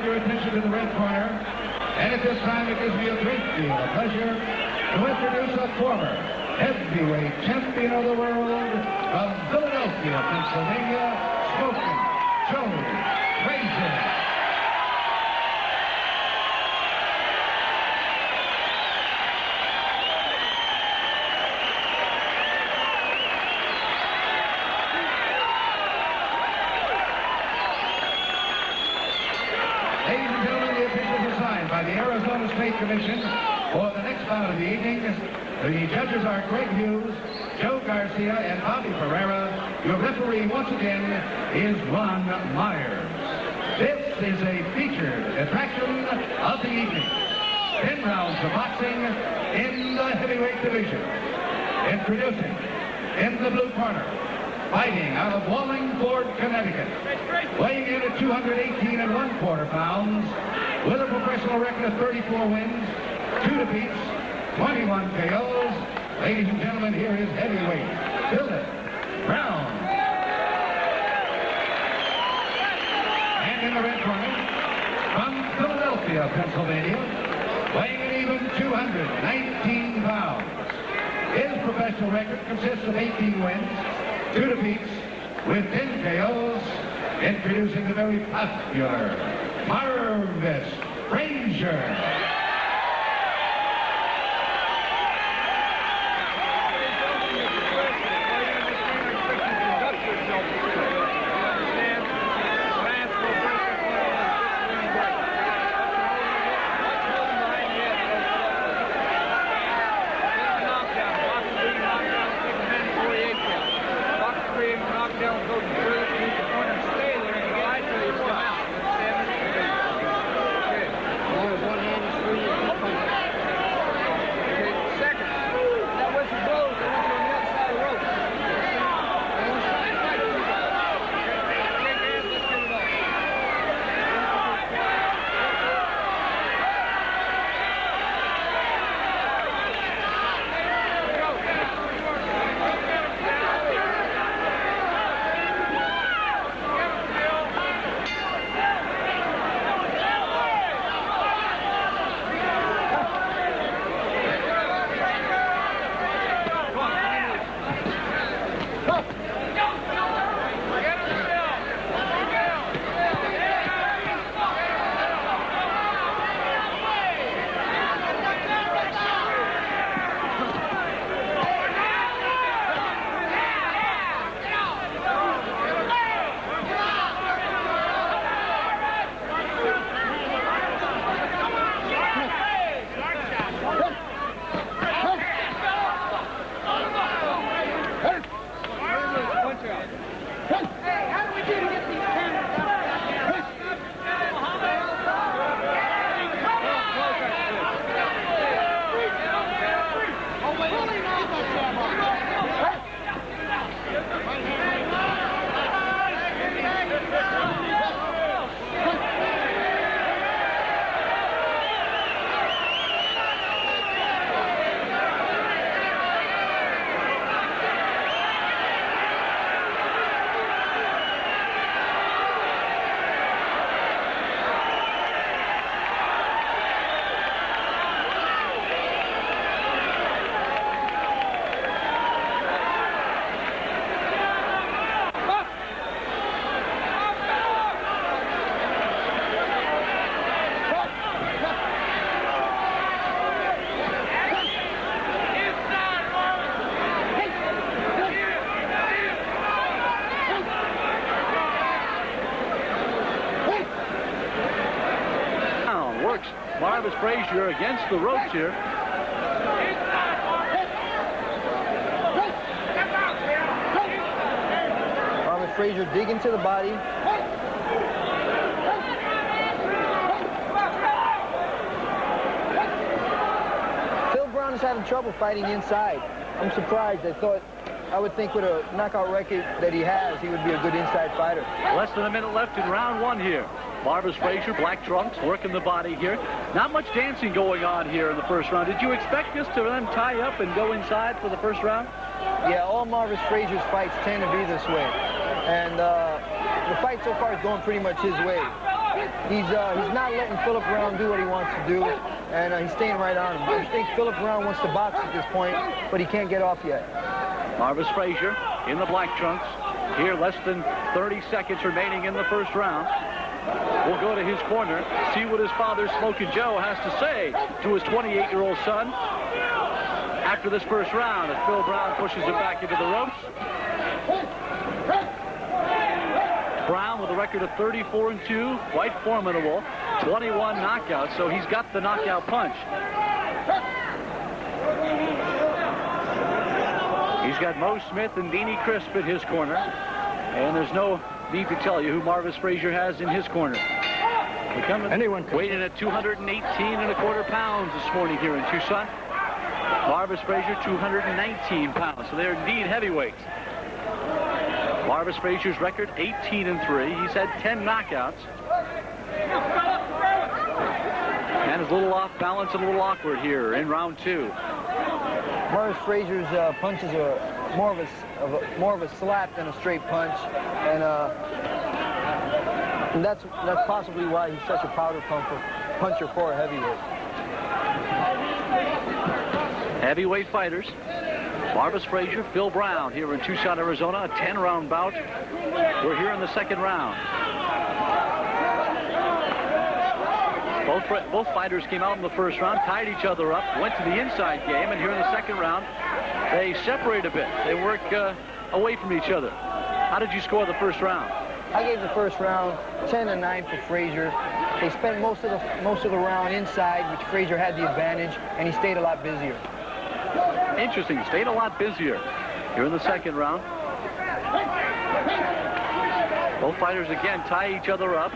your attention to the red corner. And at this time, it gives me a great deal of pleasure to introduce a former heavyweight champion of the world of Philadelphia, Pennsylvania, Smoking Joe Frazier. Ladies and gentlemen, the officials assigned by the Arizona State Commission for the next bout of the evening. The judges are Greg Hughes, Joe Garcia, and Bobby Ferreira. Your referee, once again, is Ron Myers. This is a featured attraction of the evening. 10 rounds of boxing in the heavyweight division. Introducing, in the blue corner, fighting out of Wallingford, Connecticut, weighing in at 218 1/4 pounds, with a professional record of 34 wins, 2 defeats, 21 KOs. Ladies and gentlemen, here is heavyweight Philipp Brown. And in the red corner, from Philadelphia, Pennsylvania, weighing an even 219 pounds. His professional record consists of 18 wins, 2 defeats, with 10 KOs. Introducing the very popular Marvis Frazier. Marvis Frazier against the ropes here. Marvis Frazier digging to the body. Phil Brown is having trouble fighting inside. I'm surprised. I would think with a knockout record that he has, he would be a good inside fighter. Less than a minute left in round one here. Marvis Frazier, black trunks, working the body here. Not much dancing going on here in the first round. Did you expect this to then tie up and go inside for the first round? Yeah, all Marvis Frazier's fights tend to be this way. And the fight so far is going pretty much his way. He's not letting Philipp Brown do what he wants to do, and he's staying right on him. I think Philipp Brown wants to box at this point, but he can't get off yet. Marvis Frazier in the black trunks. Here, less than 30 seconds remaining in the first round. We'll go to his corner, see what his father, Smokin' Joe, has to say to his 28-year-old son after this first round as Phil Brown pushes him back into the ropes. Brown with a record of 34-2, quite formidable, 21 knockouts, so he's got the knockout punch. He's got Mo Smith and Deanie Crisp at his corner, and there's no need to tell you who Marvis Frazier has in his corner. Anyone weighing at 218.25 pounds this morning here in Tucson. Marvis Frazier 219 pounds, so they're indeed heavyweights. Marvis Frazier's record 18-3. He's had 10 knockouts. And is a little off balance and a little awkward here in round 2. Marvis Frazier's punches are more of a slap than a straight punch, and that's possibly why he's such a powder puncher for a heavyweight. Heavyweight fighters. Marvis Frazier, Phil Brown here in Tucson, Arizona, a 10-round bout. We're here in the second round. Both fighters came out in the first round, tied each other up, went to the inside game, and here in the second round, they separate a bit. They work away from each other. How did you score the first round? I gave the first round 10-9 for Frazier. They spent most of the round inside, which Frazier had the advantage, and he stayed a lot busier. Interesting, stayed a lot busier here in the second round. Both fighters again tie each other up,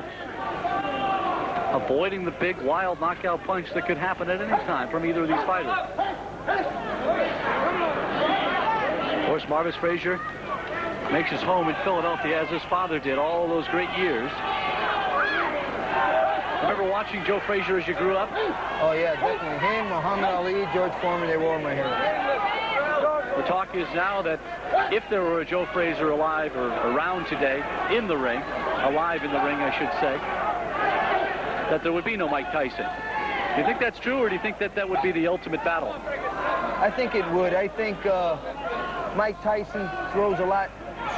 avoiding the big wild knockout punch that could happen at any time from either of these fighters. Of course, Marvis Frazier makes his home in Philadelphia as his father did all those great years. Remember watching Joe Frazier as you grew up? Oh yeah, definitely. Him, Muhammad Ali, George Foreman, they were my heroes. The talk is now that if there were a Joe Frazier alive or around today in the ring, alive in the ring I should say, that there would be no Mike Tyson. Do you think that's true, or do you think that that would be the ultimate battle? I think it would. I think Mike Tyson throws a lot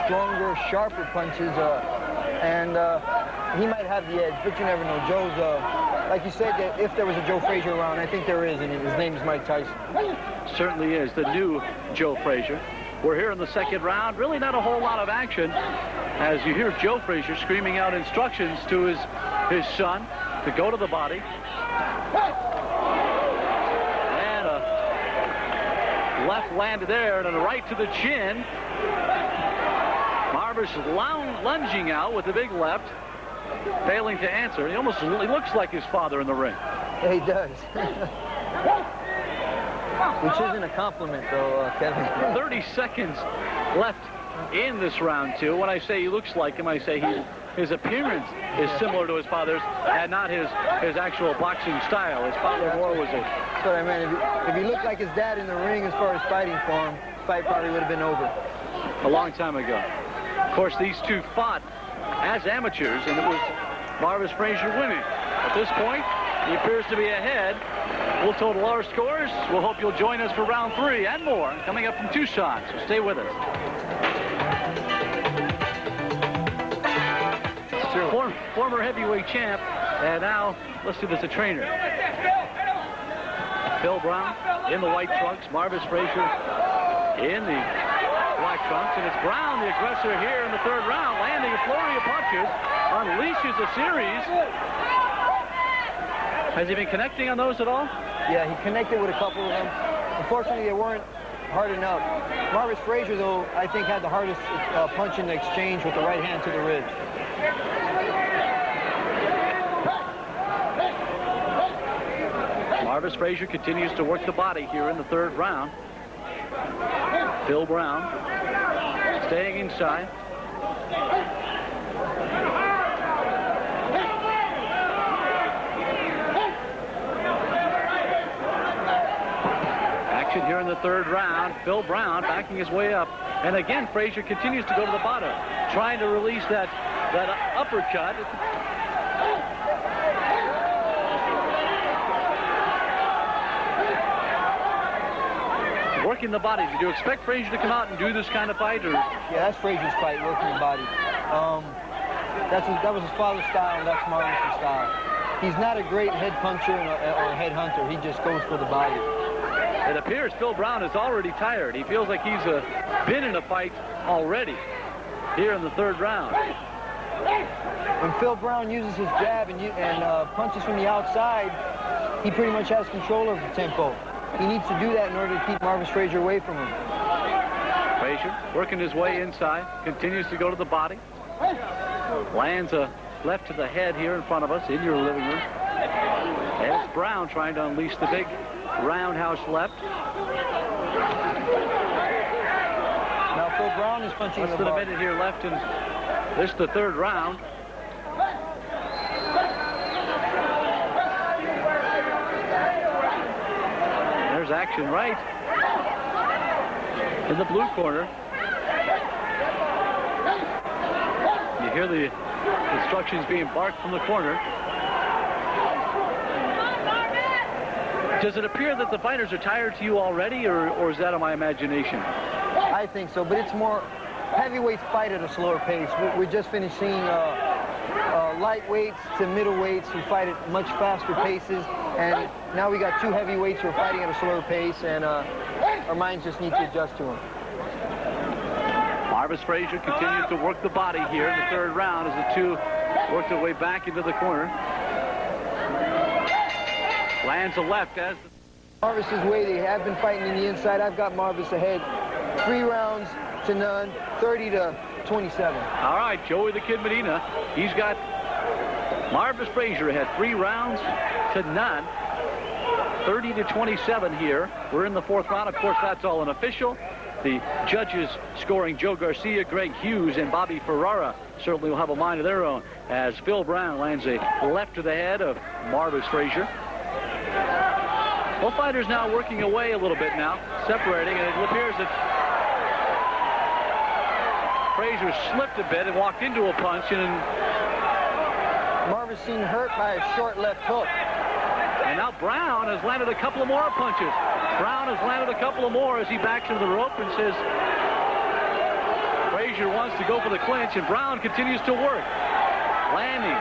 stronger, sharper punches, and he might have the edge, but you never know. Joe's, like you said, that if there was a Joe Frazier around, I think there is, and his name is Mike Tyson. Certainly is, the new Joe Frazier. We're here in the second round. Really not a whole lot of action as you hear Joe Frazier screaming out instructions to his son to go to the body. And a left landed there and a right to the chin. Marvis lunging out with the big left, failing to answer. He looks like his father in the ring. Yeah, he does. Which isn't a compliment, though, Kevin. 30 seconds left in this round 2. When I say he looks like him, I say his appearance is similar to his father's and not his actual boxing style. His father more was it. That's what I meant. If he looked like his dad in the ring as far as fighting for him, the fight probably would have been over. A long time ago. Of course, these two fought as amateurs, and it was Marvis Frazier winning. At this point, he appears to be ahead. We'll total our scores. We'll hope you'll join us for round 3 and more coming up from Tucson, so stay with us. Former heavyweight champ, and now let's do this, a trainer. Phil Brown in the white trunks, Marvis Frazier in the black trunks, and it's Brown, the aggressor here in the third round, landing a flurry of punches, unleashes a series. Has he been connecting on those at all? Yeah, he connected with a couple of them. Unfortunately, they weren't hard enough. Marvis Frazier, though, I think had the hardest punch in the exchange with the right hand to the ribs. Marvis Frazier continues to work the body here in the third round. Phil Brown staying inside. Action here in the third round. Phil Brown backing his way up. And again, Frazier continues to go to the bottom, trying to release that uppercut. working the body. Did you expect Frazier to come out and do this kind of fight? Or? Yeah, that's Frazier's fight, working the body. That was his father's style, and that's Marvis' style. He's not a great head puncher or a head hunter. He just goes for the body. It appears Phil Brown is already tired. He feels like he's been in a fight already here in the third round. When Phil Brown uses his jab and punches from the outside, he pretty much has control of the tempo. He needs to do that in order to keep Marvis Frazier away from him. Frazier working his way inside, continues to go to the body. Lands a left to the head here in front of us in your living room. And it's Brown trying to unleash the big roundhouse left. Now Phil Brown is punching less than a minute here left in this the third round. There's action right in the blue corner. You hear the instructions being barked from the corner. Does it appear that the fighters are tired to you already, or is that on my imagination? I think so, but it's more heavyweights fight at a slower pace. We're just finished seeing lightweights to middleweights who fight at much faster paces, and now we got two heavyweights who are fighting at a slower pace, and our minds just need to adjust to them. Marvis Frazier continues to work the body here in the third round as the two work their way back into the corner. Lands a left as Marvis's way, they have been fighting in the inside. I've got Marvis ahead 3 rounds to none, 30 to 27. All right, Joey the Kid Medina, he's got Marvis Frazier ahead 3 rounds to none, 30 to 27 here. We're in the fourth round. Of course, that's all unofficial. The judges scoring Joe Garcia, Greg Hughes, and Bobby Ferrara certainly will have a mind of their own as Phil Brown lands a left to the head of Marvis Frazier. Both fighters now working away a little bit now, separating, and it appears that Frazier slipped a bit and walked into a punch, and Marvis seen hurt by a short left hook. And now Brown has landed a couple of more punches. Brown has landed a couple of more as he backs into the rope and says Frazier wants to go for the clinch, and Brown continues to work. Landing.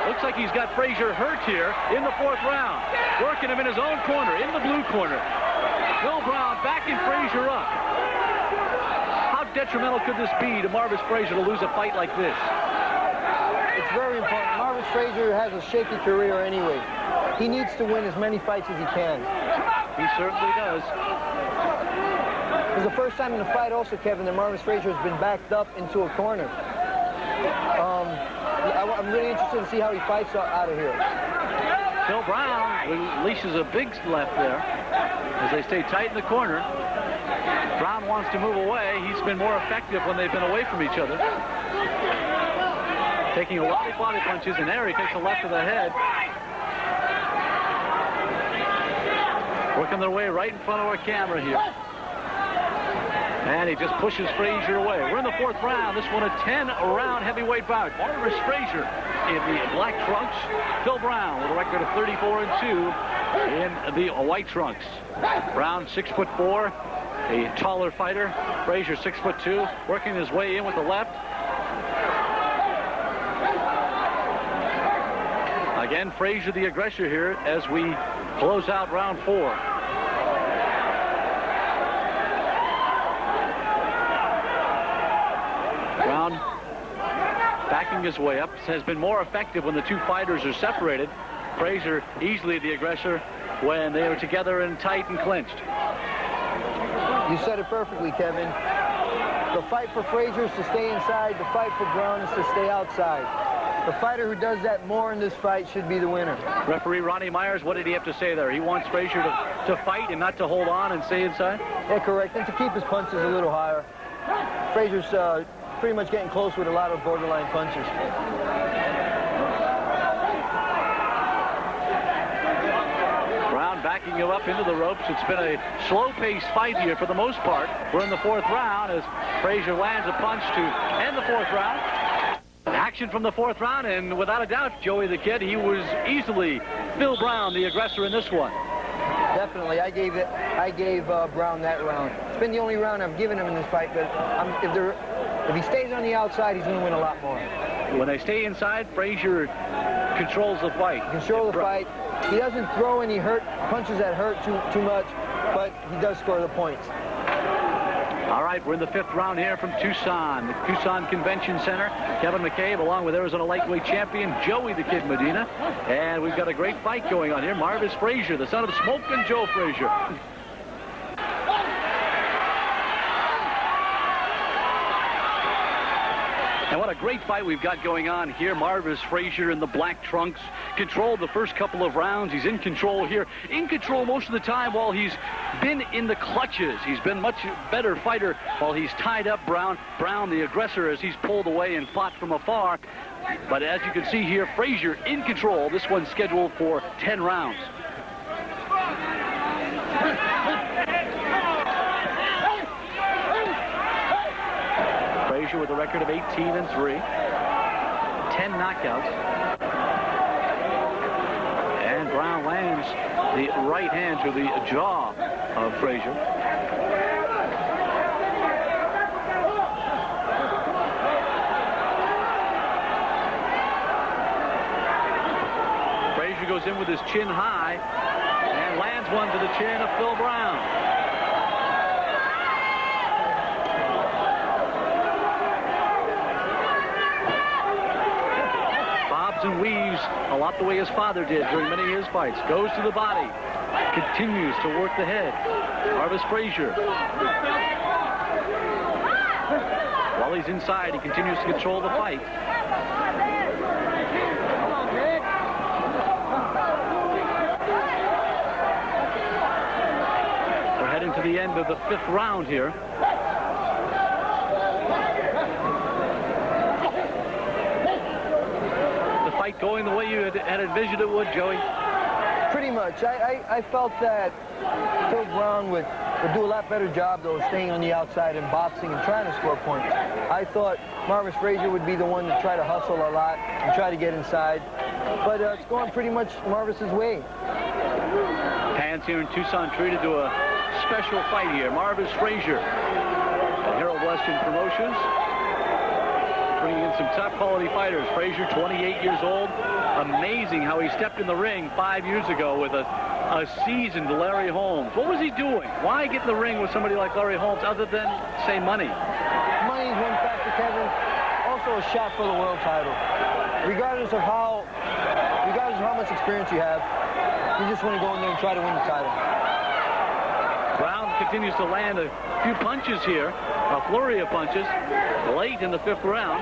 Looks like he's got Frazier hurt here in the fourth round. Working him in his own corner, in the blue corner. Phil Brown backing Frazier up. How detrimental could this be to Marvis Frazier to lose a fight like this? It's very important. Marvis Frazier has a shaky career anyway. He needs to win as many fights as he can. He certainly does. It's the first time in the fight also, Kevin, that Marvis Frazier has been backed up into a corner. I'm really interested to see how he fights out of here. Phil Brown releases a big left there as they stay tight in the corner. Brown wants to move away. He's been more effective when they've been away from each other. Taking a lot of body punches, and there he takes a left to the head. Working their way right in front of our camera here. And he just pushes Frazier away. We're in the fourth round. This one a 10-round heavyweight bout. Marvis Frazier in the black trunks. Phil Brown with a record of 34-2 in the white trunks. Brown 6'4", a taller fighter. Frazier 6'2", working his way in with the left. Again, Frazier the aggressor here as we close out round 4. Brown backing his way up, has been more effective when the two fighters are separated. Frazier easily the aggressor when they are together and tight and clinched. You said it perfectly, Kevin. The fight for Frazier is to stay inside. The fight for Brown is to stay outside. The fighter who does that more in this fight should be the winner. Referee Ronnie Myers, what did he have to say there? He wants Frazier to fight and not to hold on and stay inside? Yeah, correct. And to keep his punches a little higher. Frazier's pretty much getting close with a lot of borderline punches. Brown backing him up into the ropes. It's been a slow-paced fight here for the most part. We're in the fourth round as Frazier lands a punch to end the fourth round. Action from the fourth round, and without a doubt, Joey the Kid, he was easily Phil Brown, the aggressor in this one. Definitely. I gave Brown that round. It's been the only round I've given him in this fight, but if he stays on the outside, he's going to win a lot more. When they stay inside, Frazier controls the fight. Control the fight. He doesn't throw any punches that hurt too much, but he does score the points. All right, we're in the 5th round here from Tucson, the Tucson Convention Center. Kevin McCabe along with Arizona lightweight champion Joey the Kid Medina. And we've got a great fight going on here. Marvis Frazier, the son of Smoke and Joe Frazier. And what a great fight we've got going on here. Marvis Frazier in the black trunks controlled the first couple of rounds. He's in control here. In control most of the time while he's been in the clutches. He's been much better fighter while he's tied up Brown. Brown, the aggressor, as he's pulled away and fought from afar. But as you can see here, Frazier in control. This one's scheduled for 10 rounds. Frazier with a record of 18-3, 10 knockouts. And Brown lands the right hand to the jaw of Frazier. Frazier goes in with his chin high and lands one to the chin of Phil Brown. And weaves a lot the way his father did during many of his fights. Goes to the body. Continues to work the head. Marvis Frazier. While he's inside, he continues to control the fight. We're heading to the end of the 5th round here. Fight going the way you had envisioned it would, Joey? Pretty much. I felt that Phil Brown would do a lot better job, though, staying on the outside and boxing and trying to score points. I thought Marvis Frazier would be the one to try to hustle a lot and try to get inside. But it's going pretty much Marvis's way. Fans here in Tucson treated to a special fight here. Marvis Frazier at Harold Western Promotions. Bringing in some top quality fighters. Frazier, 28 years old. Amazing how he stepped in the ring 5 years ago with a seasoned Larry Holmes. What was he doing? Why get in the ring with somebody like Larry Holmes other than, say, money? Money is one factor, Kevin. Also a shot for the world title. Regardless of how much experience you have, you just want to go in there and try to win the title. Brown continues to land a few punches here, a flurry of punches, late in the 5th round.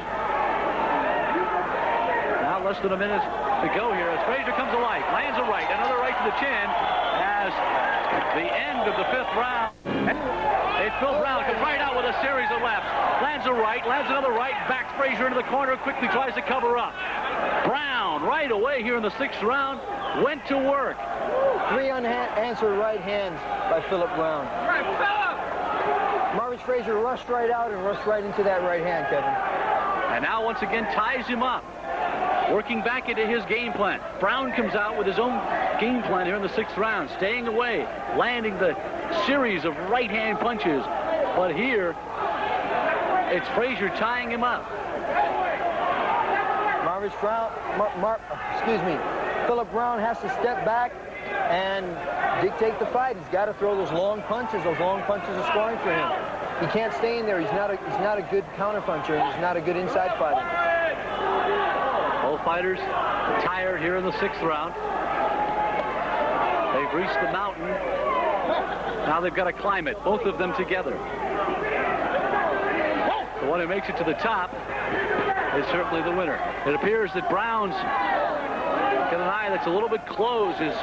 Now less than a minute to go here as Frazier comes to life, lands a right, another right to the chin as the end of the 5th round. It's Phil Brown comes right out with a series of lefts, lands a right, lands another right, backs Frazier into the corner, quickly tries to cover up. Brown right away here in the 6th round went to work. 3 unanswered right hands by Philip Brown. Marvis Frazier rushed right out and rushed right into that right hand, Kevin. And now once again ties him up. Working back into his game plan. Brown comes out with his own game plan here in the 6th round. Staying away, landing the series of right hand punches. But here, it's Frazier tying him up. Philip Brown has to step back and dictate the fight. He's got to throw those long punches. Those long punches are scoring for him. He can't stay in there. He's not a good counter puncher. He's not a good inside fighter. Both fighters tired here in the 6th round. They've reached the mountain. Now they've got to climb it, both of them together. The one who makes it to the top is certainly the winner. It appears that Brown's got an eye that's a little bit closed. His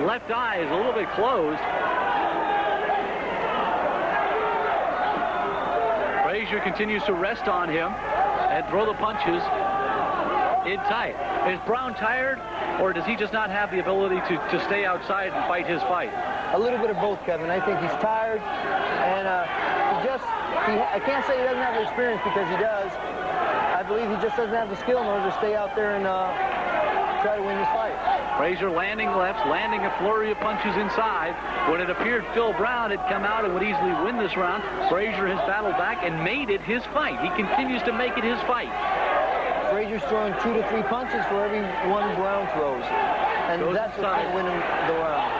left eye is a little bit closed. Frazier continues to rest on him and throw the punches in tight. Is Brown tired, or does he just not have the ability to stay outside and fight his fight? A little bit of both, Kevin. I think he's tired, and I can't say he doesn't have the experience, because he does. I believe he just doesn't have the skill in order to stay out there and try to win this fight. Frazier landing lefts, landing a flurry of punches inside. When it appeared Phil Brown had come out and would easily win this round, Frazier has battled back and made it his fight. He continues to make it his fight. Frazier's throwing 2 to 3 punches for every one Brown throws. And that's what's going to win him the round.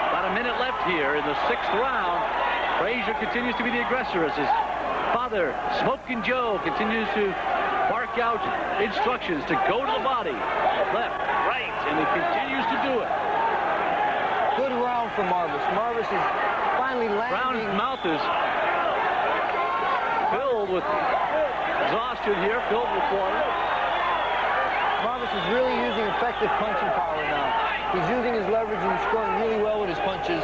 About a minute left here in the 6th round. Frazier continues to be the aggressor as his father, Smokin' Joe, continues to bark out instructions to go to the body. Left, right, and he continues to do it. Good round for Marvis. Marvis is finally landing. Brown's mouth is filled with exhaustion here, filled with water. Marvis is really using effective punching power now. He's using his leverage and scoring really well with his punches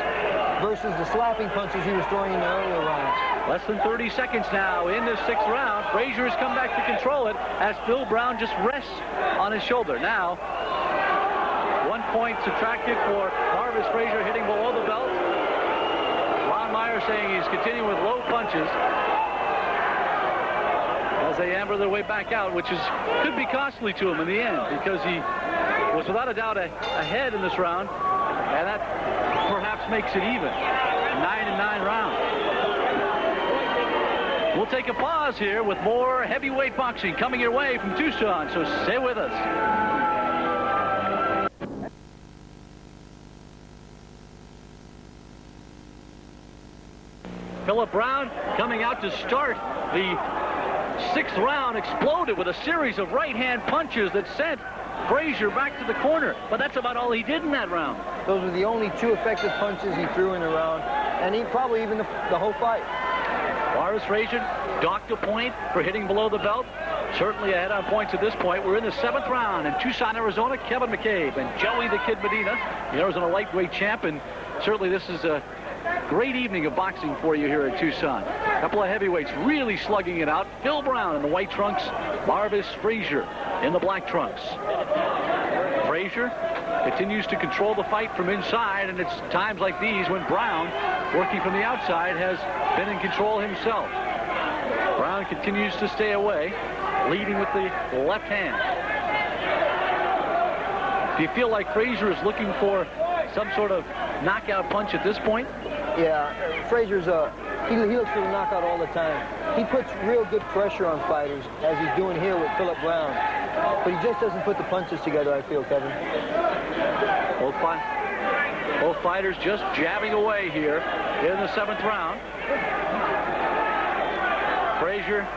versus the slapping punches he was throwing in the earlier rounds. Less than 30 seconds now in this 6th round. Frazier has come back to control it as Phil Brown just rests on his shoulder. Now, 1 point subtracted for Marvis Frazier hitting below the belt. Ron Meyer saying he's continuing with low punches as they amber their way back out, which could be costly to him in the end because he was without a doubt ahead in this round, and that perhaps makes it even. 9-9 round. We'll take a pause here with more heavyweight boxing coming your way from Tucson, so stay with us. Philip Brown coming out to start the 6th round, exploded with a series of right-hand punches that sent Frazier back to the corner, but that's about all he did in that round. Those were the only 2 effective punches he threw in the round, and he probably even the whole fight. Marvis Frazier docked a point for hitting below the belt. Certainly ahead on points at this point. We're in the 7th round in Tucson, Arizona. Kevin McCabe and Joey the Kid Medina, the Arizona lightweight champ, and certainly this is a great evening of boxing for you here in Tucson. A couple of heavyweights really slugging it out. Phil Brown in the white trunks, Marvis Frazier in the black trunks. Frazier continues to control the fight from inside, and it's times like these when Brown, working from the outside, has been in control himself. Brown continues to stay away, leading with the left hand. Do you feel like Frazier is looking for some sort of knockout punch at this point? Yeah, Frazier's he looks for the knockout all the time. He puts real good pressure on fighters, as he's doing here with Philip Brown. But he just doesn't put the punches together, I feel, Kevin. Both fighters just jabbing away here in the 7th round. Frazier,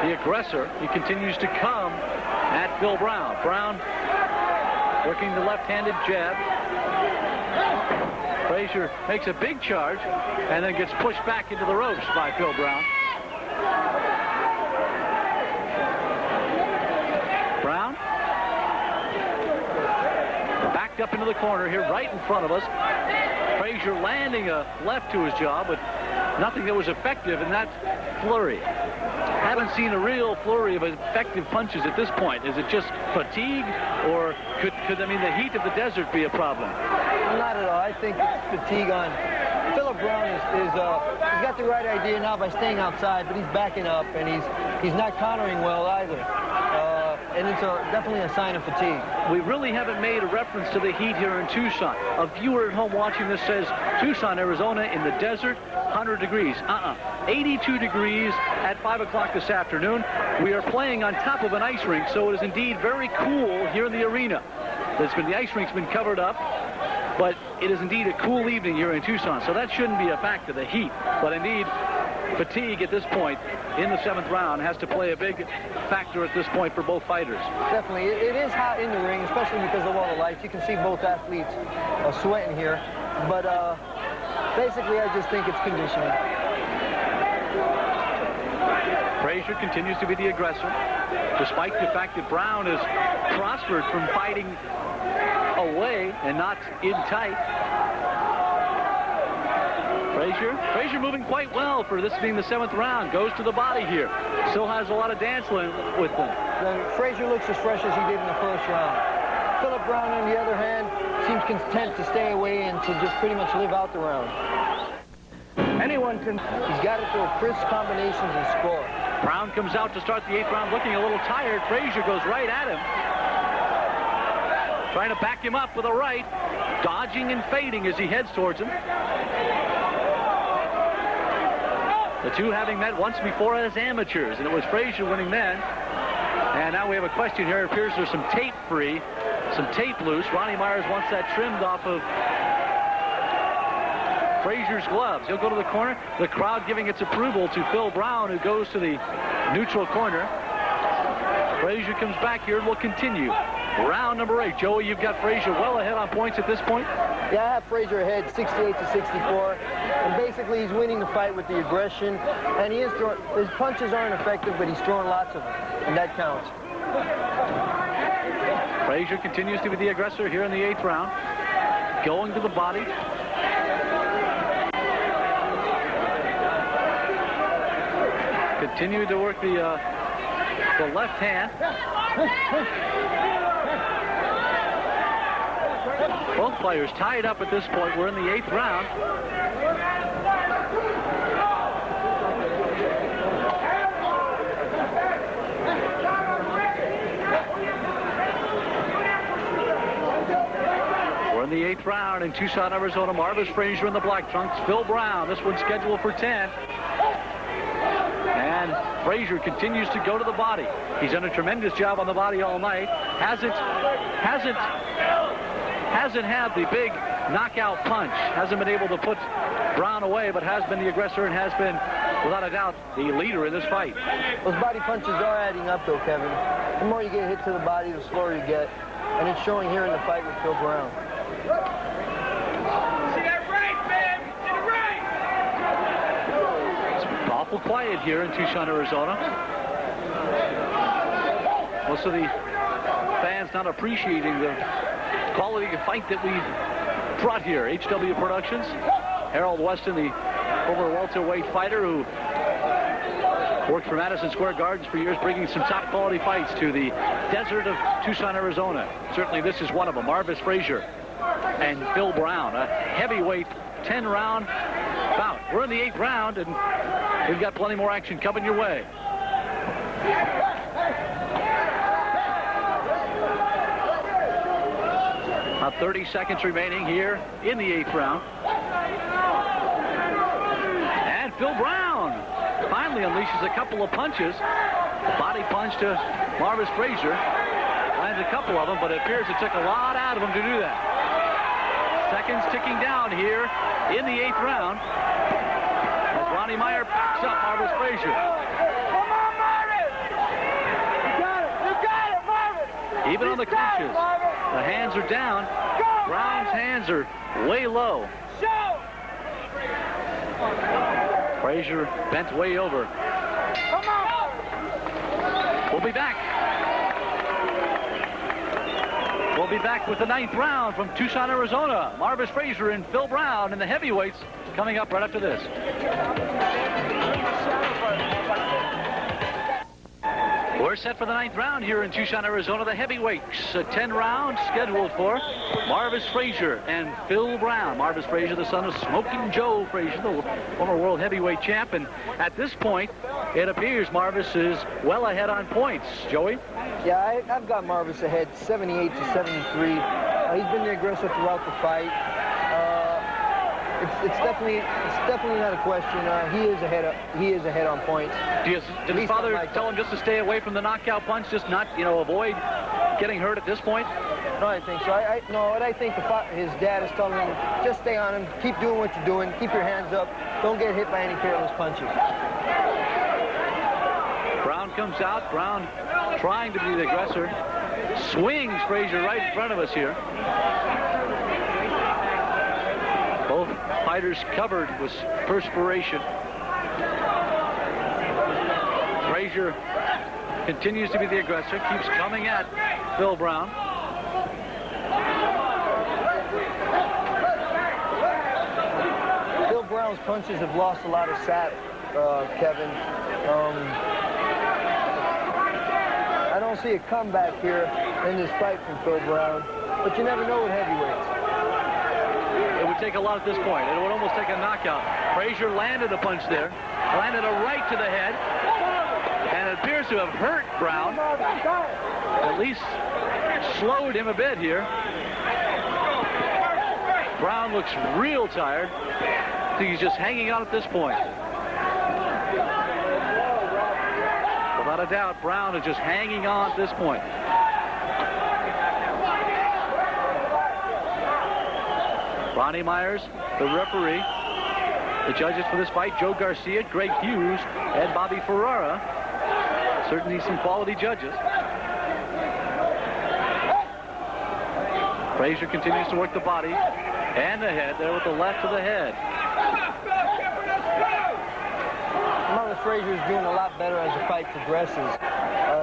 the aggressor, he continues to come at Phil Brown. Brown working the left-handed jab. Frazier makes a big charge and then gets pushed back into the ropes by Phil Brown. Brown backed up into the corner here right in front of us. Frazier landing a left to his jaw, but nothing that was effective in that flurry. Haven't seen a real flurry of effective punches at this point. Is it just fatigue, or could the heat of the desert be a problem? Not at all. I think it's fatigue on. Philip Brown he's got the right idea now by staying outside, but he's backing up, and he's not countering well either. And it's definitely a sign of fatigue. We really haven't made a reference to the heat here in Tucson. A viewer at home watching this says Tucson, Arizona in the desert, 100 degrees. 82 degrees at 5 o'clock this afternoon. We are playing on top of an ice rink, so it is indeed very cool here in the arena. The ice rink's been covered up, but it is indeed a cool evening here in Tucson, so that shouldn't be a factor, the heat. But indeed, fatigue at this point in the 7th round has to play a big factor at this point for both fighters. Definitely. It is hot in the ring, especially because of all the lights. You can see both athletes sweating here. But basically, I just think it's conditioning. Frazier continues to be the aggressor, despite the fact that Brown has prospered from fighting away and not in tight. Frazier moving quite well for this being the 7th round. Goes to the body here. Still has a lot of dance with them. Frazier looks as fresh as he did in the 1st round. Philip Brown, on the other hand, seems content to stay away and to just pretty much live out the round. He's got to throw crisp combinations and score. Brown comes out to start the 8th round looking a little tired. Frazier goes right at him. trying to back him up with a right, dodging and fading as he heads towards him. The two having met once before as amateurs, and it was Frazier winning then. And now we have a question here. It appears there's some tape free, some tape loose. Ronnie Myers wants that trimmed off of Frazier's gloves. He'll go to the corner. The crowd giving its approval to Phil Brown, who goes to the neutral corner. Frazier comes back here and will continue. Round number 8. Joey, you've got Frazier well ahead on points at this point. Yeah, I have Frazier ahead 68-64. And basically he's winning the fight with the aggression. And he is throwing, his punches aren't effective, but he's throwing lots of them. And that counts. Frazier continues to be the aggressor here in the 8th round. Going to the body. Continue to work the left hand. Both players tied up at this point. We're in the 8th round. We're in the 8th round in Tucson, Arizona. Marvis Frazier in the black trunks. Phil Brown. This one's scheduled for 10. And Frazier continues to go to the body. He's done a tremendous job on the body all night. Hasn't had the big knockout punch. Hasn't been able to put Brown away, but has been the aggressor and has been, without a doubt, the leader in this fight. Those body punches are adding up, though, Kevin. The more you get hit to the body, the slower you get. And it's showing here in the fight with Phil Brown. Awful quiet here in Tucson, Arizona. Most of the fans not appreciating the quality of fight that we brought here. HW Productions. Harold Weston, the former welterweight fighter who worked for Madison Square Gardens for years, bringing some top quality fights to the desert of Tucson, Arizona. Certainly this is one of them. Marvis Frazier and Phil Brown, a heavyweight 10-round bout. We're in the 8th round, and we've got plenty more action coming your way. About 30 seconds remaining here in the 8th round. And Phil Brown finally unleashes a couple of punches. Body punch to Marvis Frazier. Lands a couple of them, but it appears it took a lot out of him to do that. Seconds ticking down here in the 8th round. Ronnie Meyer backs up Marvis Frazier. Come on, Marvis! You got it! You got it, Marvis! Even on the clinches, the hands are down. Brown's hands are way low. Frazier bent way over. Come on! We'll be back. We'll be back with the 9th round from Tucson, Arizona. Marvis Frazier and Phil Brown in the heavyweights coming up right after this. We're set for the 9th round here in Tucson, Arizona. The heavyweights, 10 rounds scheduled for Marvis Frazier and Phil Brown. Marvis Frazier, the son of Smoking Joe Frazier, the former world heavyweight champ. And at this point, it appears Marvis is well ahead on points. Joey? Yeah, I've got Marvis ahead 78-73. He's been the aggressor throughout the fight. It's definitely not a question. He is ahead on points. Did his father tell him just to stay away from the knockout punch, just not, avoid getting hurt at this point? No, I think so. I think his dad is telling him, just stay on him, keep doing what you're doing, keep your hands up, don't get hit by any careless punches. Brown comes out. Brown trying to be the aggressor. Swings Frazier right in front of us here. Both fighters covered with perspiration. Frazier continues to be the aggressor, keeps coming at Phil Brown. Phil Brown's punches have lost a lot of sap, Kevin. I don't see a comeback here in this fight from Phil Brown, but you never know with heavyweights. It would take a lot at this point. It would almost take a knockout. Frazier landed a punch there, landed a right to the head, and it appears to have hurt Brown. At least slowed him a bit here. Brown looks real tired. I think he's just hanging on at this point. Without a doubt, Brown is just hanging on at this point. Ronnie Myers, the referee. The judges for this fight, Joe Garcia, Greg Hughes, and Bobby Ferrara. Certainly some quality judges. Frazier continues to work the body and the head there with the left to the head. Marvis Frazier is doing a lot better as the fight progresses.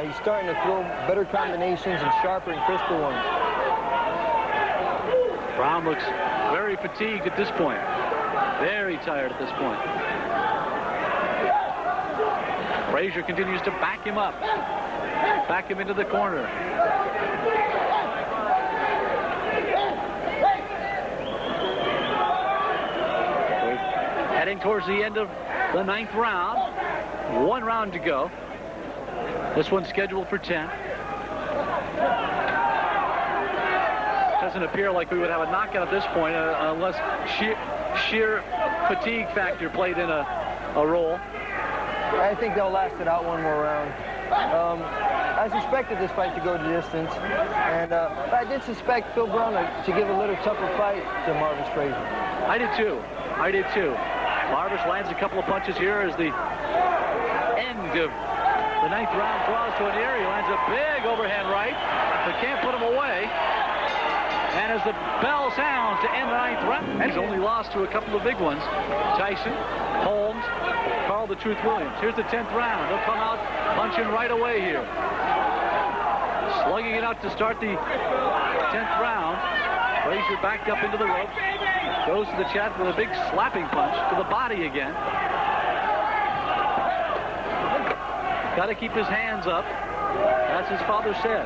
He's starting to throw better combinations and sharper and crisper ones. Brown looks very fatigued at this point. Very tired at this point. Frazier continues to back him up. Back him into the corner. Heading towards the end of the 9th round. 1 round to go. This one's scheduled for 10. Doesn't appear like we would have a knockout at this point unless sheer fatigue factor played in a role. I think they'll last it out 1 more round. I suspected this fight to go the distance, and I did suspect Phil Brown to give a little tougher fight to Marvis Frazier. I did too. Marvis lands a couple of punches here as the end of the 9th round draws to an ear. He lands a big overhand right, but can't put him away. And as the bell sounds to end the 9th round, and he's only lost to a couple of big ones. Tyson, Holmes, Carl the Truth Williams. Here's the 10th round. They'll come out punching right away here. Slugging it out to start the 10th round. Frazier backed up into the ropes. Goes to the chat with a big slapping punch to the body again. Got to keep his hands up, as his father said.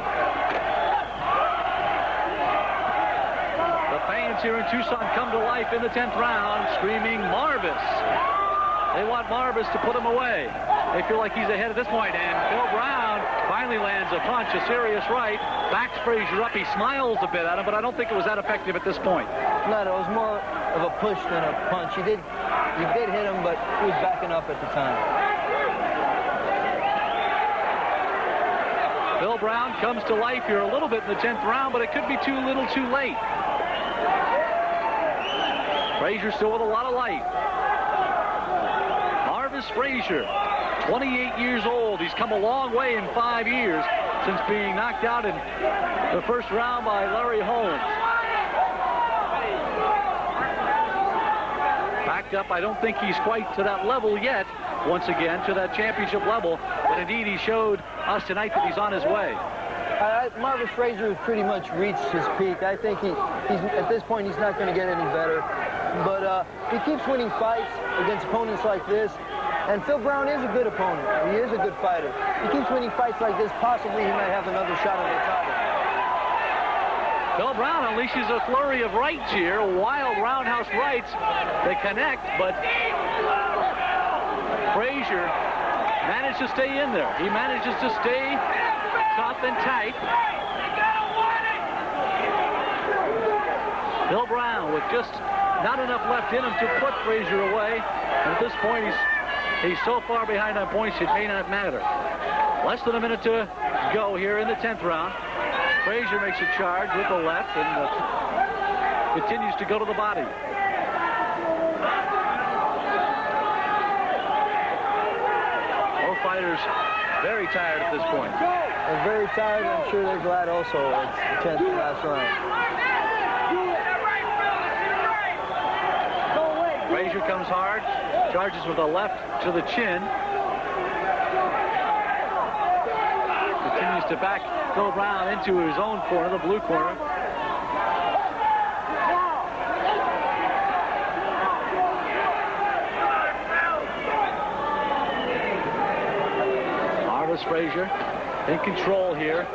The fans here in Tucson come to life in the 10th round, screaming Marvis. They want Marvis to put him away. They feel like he's ahead at this point, and Phil Brown finally lands a punch, a serious right, backs Frazier up. He smiles a bit at him, but I don't think it was that effective at this point. No, it was more of a push than a punch. He did hit him, but he was backing up at the time. Phil Brown comes to life here a little bit in the 10th round, but it could be too little too late. Frazier still with a lot of life. Marvis Frazier, 28 years old. He's come a long way in 5 years since being knocked out in the first round by Larry Holmes. Backed up, I don't think he's quite to that level yet, once again, to that championship level. But indeed, he showed us tonight that he's on his way. Marvis Frazier has pretty much reached his peak. I think he's at this point, he's not going to get any better. But he keeps winning fights against opponents like this. And Phil Brown is a good opponent. He is a good fighter. He keeps winning fights like this. Possibly he might have another shot at the title. Phil Brown unleashes a flurry of rights here. Wild roundhouse rights. They connect, but Frazier managed to stay in there. He manages to stay tough and tight. Phil Brown with just not enough left in him to put Frazier away. And at this point, he's so far behind on points, it may not matter. Less than a minute to go here in the 10th round. Frazier makes a charge with the left and continues to go to the body. Both fighters very tired at this point. They're very tired. I'm sure they're glad also it's the 10th and last round. Frazier comes hard, charges with the left to the chin. Continues to back Phil Brown into his own corner, the blue corner. Marvis Frazier in control here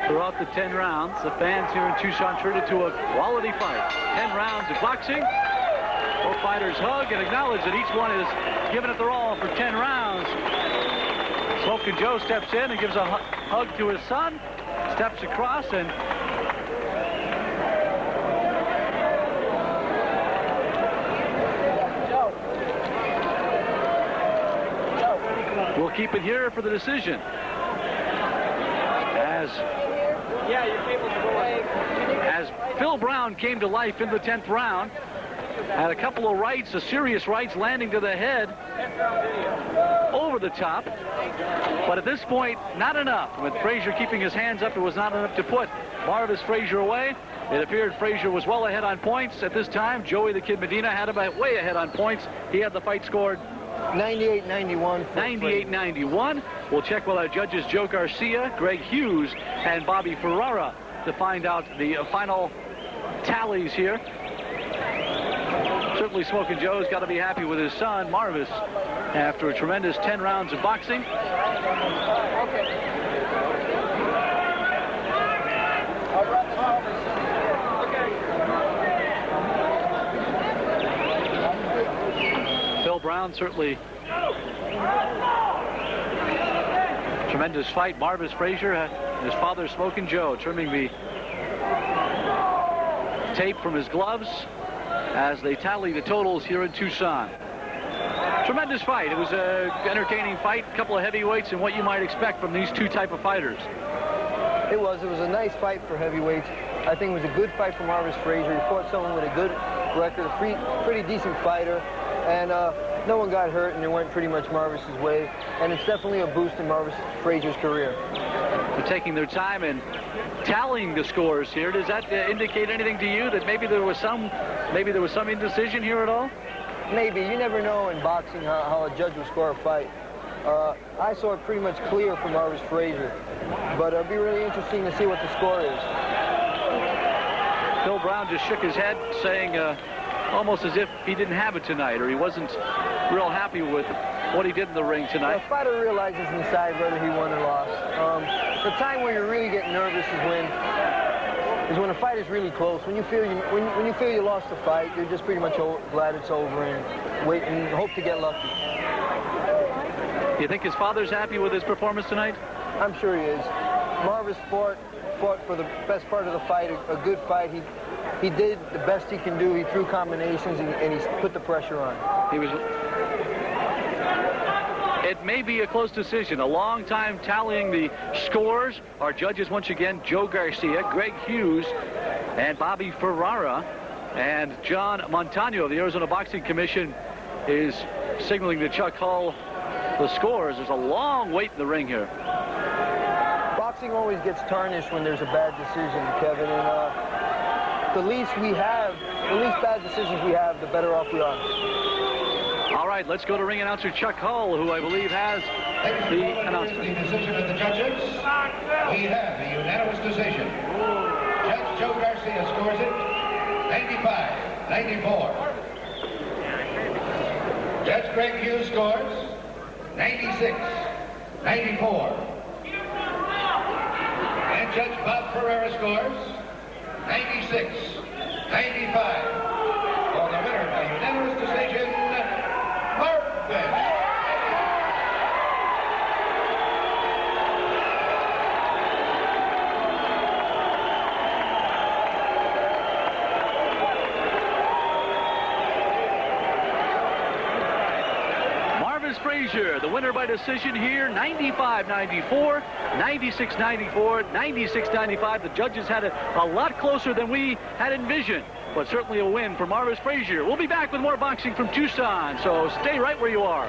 throughout the 10 rounds. The fans here in Tucson treated to a quality fight. 10 rounds of boxing. Both fighters hug and acknowledge that each one is giving it their all for 10 rounds. Smokin' Joe steps in and gives a hug to his son. steps across and we'll keep it here for the decision. As Phil Brown came to life in the 10th round, had a couple of rights, serious rights, landing to the head over the top. But at this point, not enough. With Frazier keeping his hands up, it was not enough to put Marvis Frazier away. It appeared Frazier was well ahead on points at this time. Joey the Kid Medina had him way ahead on points. He had the fight scored 98-91. 98-91. We'll check with our judges Joe Garcia, Greg Hughes, and Bobby Ferrara to find out the final tallies here. Certainly Smokin' Joe's got to be happy with his son, Marvis, after a tremendous 10 rounds of boxing. Phil Brown certainly tremendous fight. Marvis Frazier, his father Smokin' Joe, trimming the tape from his gloves as they tally the totals here in Tucson. Tremendous fight. It was an entertaining fight, a couple of heavyweights, and what you might expect from these two type of fighters. It was a nice fight for heavyweights. I think it was a good fight for Marvis Frazier. He fought someone with a good record, a pretty decent fighter, and no one got hurt, and it went pretty much Marvis's way. And it's definitely a boost in Marvis Frazier's career. They're taking their time and tallying the scores here. Does that indicate anything to you that maybe there was some indecision here at all? Maybe. You never know in boxing how a judge will score a fight. I saw it pretty much clear for Marvis Frazier, but it'll be really interesting to see what the score is. Phil Brown just shook his head, saying almost as if he didn't have it tonight, or he wasn't real happy with what he did in the ring tonight. The fighter realizes inside whether he won or lost. The time where you really get nervous is when a fight is really close. When you feel you lost the fight, you're just pretty much glad it's over and wait and hope to get lucky. Do you think his father's happy with his performance tonight? I'm sure he is. Marvis fought for the best part of the fight, a good fight. He did the best he can do. He threw combinations and he put the pressure on. It may be a close decision. A long time tallying the scores. Our judges once again, Joe Garcia, Greg Hughes, and Bobby Ferrara. And John Montano of the Arizona Boxing Commission is signaling to Chuck Hull the scores. There's a long wait in the ring here. Boxing always gets tarnished when there's a bad decision, Kevin. And the least bad decisions we have, the better off we are. All right, let's go to ring announcer Chuck Hull, who I believe has the announcement. The decision of the judges. We have a unanimous decision. Judge Joe Garcia scores it 95-94. Judge Greg Hughes scores 96-94. And Judge Bob Ferrara scores 96-95. For the winner by unanimous decision, Marvis. Frazier, the winner by decision here, 95-94, 96-94, 96-95. The judges had it a lot closer than we had envisioned, but certainly a win for Marvis Frazier. We'll be back with more boxing from Tucson, so stay right where you are.